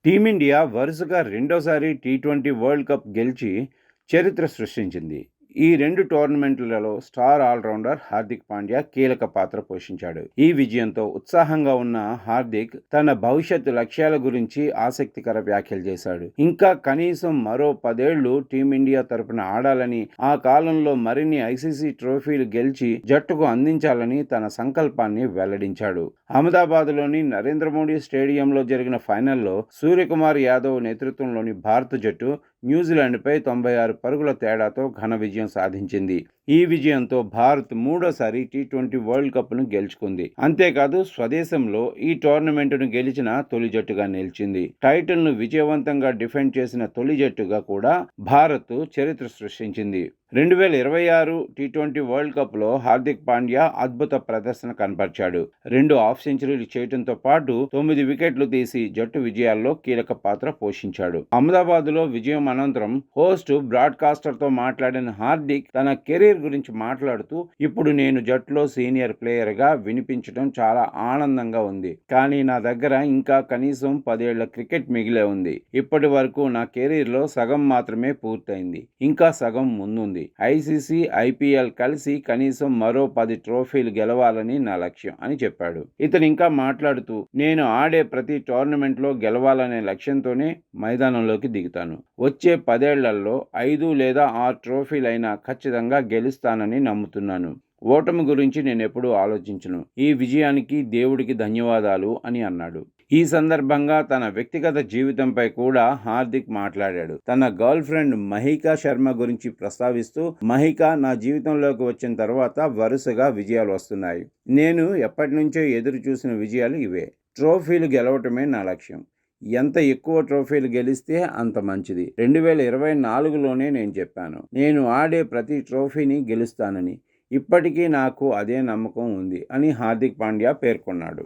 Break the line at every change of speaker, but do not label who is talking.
Team India వరుసగా రెండోసారి T20 world cup గెలిచి చరిత్ర సృష్టించింది. ఈ 2 టోర్నమెంట్లలో స్టార్ ఆల్రౌండర్ హార్దిక్ పాండ్యా కీలక పాత్ర పోషించాడు. ఈ విజయంతో ఉత్సాహంగా ఉన్న హార్దిక్ తన భవిష్యత్తు లక్ష్యాల గురించి ఆసక్తికర వ్యాఖ్యలు చేశాడు. ఇంకా కనీసం మరో 10 ఏళ్లు టీమిండియా తరపున ఆడాలని, ఆ కాలంలో మరిన్ని ఐసీసీ ట్రోఫీలు గెలిచి జట్టుకు అందించాలని తన సంకల్పాన్ని వెల్లడించాడు. అహ్మదాబాద్లోని నరేంద్ర మోడీ స్టేడియంలో జరిగిన ఫైనల్లో సూర్యకుమార్ యాదవ్ నేతృత్వంలోని భారత జట్టు న్యూజిలాండ్పై 96 పరుగుల తేడాతో ఘన విజయం సాధించింది. ఈ విజయంతో భారత్ మూడోసారి టీ20 వరల్డ్ కప్ను గెలుచుకుంది. అంతేకాదు స్వదేశంలో ఈ టోర్నమెంటును గెలిచిన తొలి జట్టుగా నిలిచింది. టైటిల్ను విజయవంతంగా డిఫెండ్ చేసిన తొలి జట్టుగా కూడా భారత్ చరిత్ర సృష్టించింది. 2026 టీ20 వరల్డ్ కప్లో హార్దిక్ పాండ్యా అద్భుత ప్రదర్శన కనబర్చాడు. 2 హాఫ్ సెంచరీలు చేయడంతో పాటు 9 వికెట్లు తీసి జట్టు విజయాల్లో కీలక పాత్ర పోషించాడు. అహ్మదాబాద్లో విజయం అనంతరం హోస్ట్ బ్రాడ్కాస్టర్తో మాట్లాడిన హార్దిక్ తన కెరీర్ గురించి మాట్లాడుతూ, ఇప్పుడు నేను జట్టులో సీనియర్ ప్లేయర్గా వినిపించడం చాలా ఆనందంగా ఉంది. కానీ నా దగ్గర ఇంకా కనీసం 10 ఏళ్ల క్రికెట్ మిగిలే ఉంది. ఇప్పటి వరకు నా కెరీర్లో సగం మాత్రమే పూర్తయింది. ఇంకా సగం ముందుంది. ఐసీసీ, ఐపీఎల్ కలిసి కనీసం మరో 10 ట్రోఫీలు గెలవాలని నా లక్ష్యం అని చెప్పాడు. ఇతను ఇంకా మాట్లాడుతూ, నేను ఆడే ప్రతి టోర్నమెంట్లో గెలవాలనే లక్ష్యంతోనే మైదానంలోకి దిగుతాను. వచ్చే 10 ఏళ్లలో 5 లేదా 6 ట్రోఫీలైనా ఖచ్చితంగా గెలుస్తానని నమ్ముతున్నాను. ఓటమి గురించి నేనెప్పుడూ ఆలోచించను. ఈ విజయానికి దేవుడికి ధన్యవాదాలు అని అన్నాడు. ఈ సందర్భంగా తన వ్యక్తిగత జీవితంపై కూడా హార్దిక్ మాట్లాడాడు. తన గర్ల్ ఫ్రెండ్ మహికా శర్మ గురించి ప్రస్తావిస్తూ, మహికా నా జీవితంలోకి వచ్చిన తర్వాత వరుసగా విజయాలు వస్తున్నాయి. నేను ఎప్పటి నుంచో ఎదురు చూసిన విజయాలు ఇవే. ట్రోఫీలు గెలవటమే నా లక్ష్యం. ఎంత ఎక్కువ ట్రోఫీలు గెలిస్తే అంత మంచిది. 2024లోనే నేను చెప్పాను, నేను ఆడే ప్రతి ట్రోఫీని గెలుస్తానని. ఇప్పటికీ నాకు అదే నమ్మకం ఉంది అని హార్దిక్ పాండ్యా పేర్కొన్నాడు.